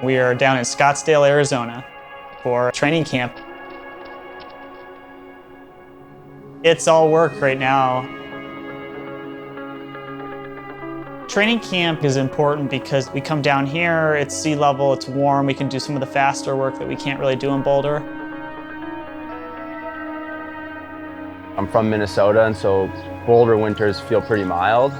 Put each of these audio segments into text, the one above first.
We are down in Scottsdale, Arizona for training camp. It's all work right now. Training camp is important because we come down here, it's sea level, it's warm, we can do some of the faster work that we can't really do in Boulder. I'm from Minnesota, and so Boulder winters feel pretty mild.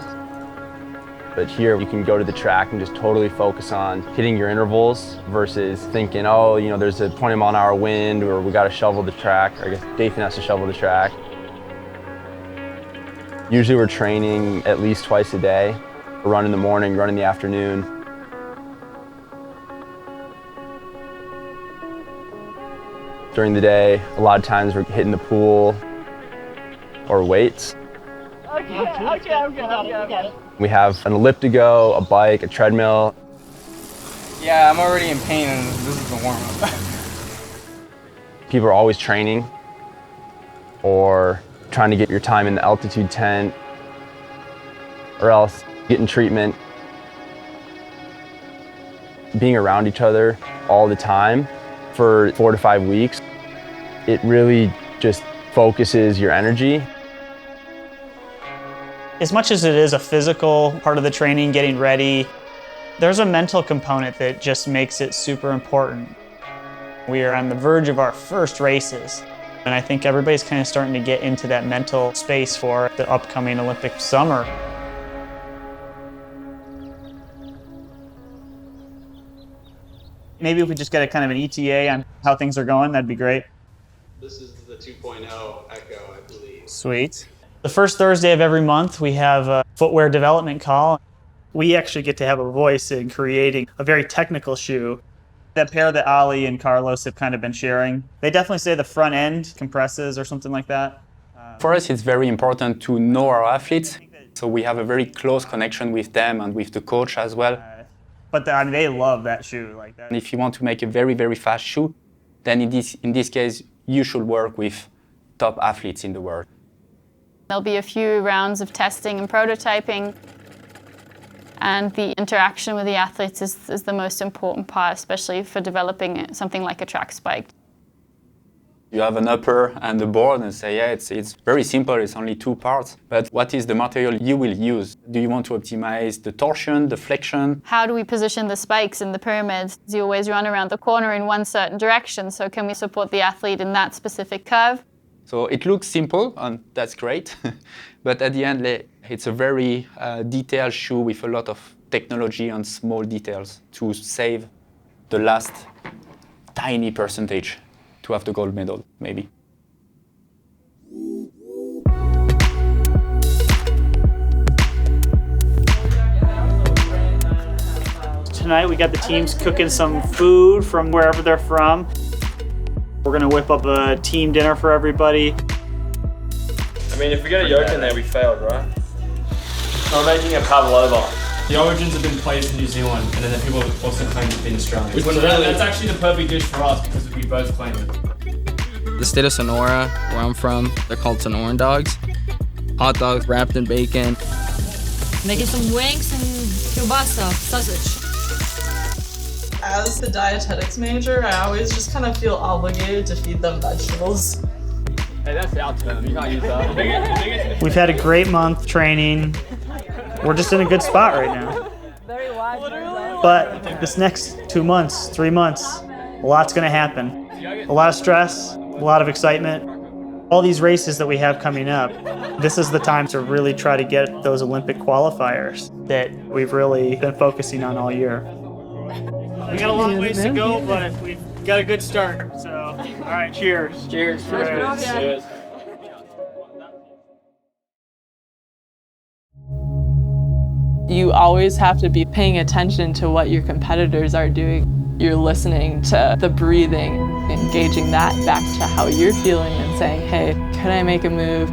But here you can go to the track and just totally focus on hitting your intervals versus thinking, oh, you know, there's a 20-mile-an-hour wind, or we got to shovel the track, or I guess Dathan has to shovel the track. Usually we're training at least twice a day. We run in the morning, run in the afternoon. During the day, a lot of times we're hitting the pool or weights. Okay, I'm good. We have an elliptigo, a bike, a treadmill. Yeah, I'm already in pain and this is the warm-up. People are always training or trying to get your time in the altitude tent or else getting treatment. Being around each other all the time for 4 to 5 weeks, it really just focuses your energy. As much as it is a physical part of the training, getting ready, there's a mental component that just makes it super important. We are on the verge of our first races, and I think everybody's kind of starting to get into that mental space for the upcoming Olympic summer. Maybe if we just get a kind of an ETA on how things are going, that'd be great. This is the 2.0 Echo, I believe. Sweet. The first Thursday of every month, we have a footwear development call. We actually get to have a voice in creating a very technical shoe. That pair that Ali and Carlos have kind of been sharing, they definitely say the front end compresses or something like that. For us, it's very important to know our athletes. So we have a very close connection with them and with the coach as well. But I mean, they love that shoe like that. And if you want to make a very, very fast shoe, then in this case, you should work with top athletes in the world. There'll be a few rounds of testing and prototyping, and the interaction with the athletes is the most important part, especially for developing something like a track spike. You have an upper and a board and say, yeah, it's very simple, it's only 2 parts. But what is the material you will use? Do you want to optimize the torsion, the flexion? How do we position the spikes in the pyramids? You always run around the corner in one certain direction, so can we support the athlete in that specific curve? So it looks simple, and that's great. But at the end, it's a very detailed shoe with a lot of technology and small details to save the last tiny percentage to have the gold medal, maybe. Tonight we got the teams cooking some food from wherever they're from. We're gonna whip up a team dinner for everybody. I mean, if we get a yolk in there, we failed, right? I'm making a pavlova. The origins have been placed in New Zealand, and then people also claim to be in Australia. Which So really- that's actually the perfect dish for us because we both claim it. The state of Sonora, where I'm from, they're called Sonoran dogs. Hot dogs wrapped in bacon. Making some wings and kielbasa, sausage. As the dietetics major, I always just kind of feel obligated to feed them vegetables. Hey, that's our term. You can't use that. We've had a great month training. We're just in a good spot right now. But this next 2 months, 3 months, a lot's gonna happen. A lot of stress, a lot of excitement. All these races that we have coming up, this is the time to really try to get those Olympic qualifiers that we've really been focusing on all year. We got a long ways to go, but we've got a good start. So, all right, cheers. Cheers. Cheers. You always have to be paying attention to what your competitors are doing. You're listening to the breathing, engaging that back to how you're feeling and saying, hey, can I make a move?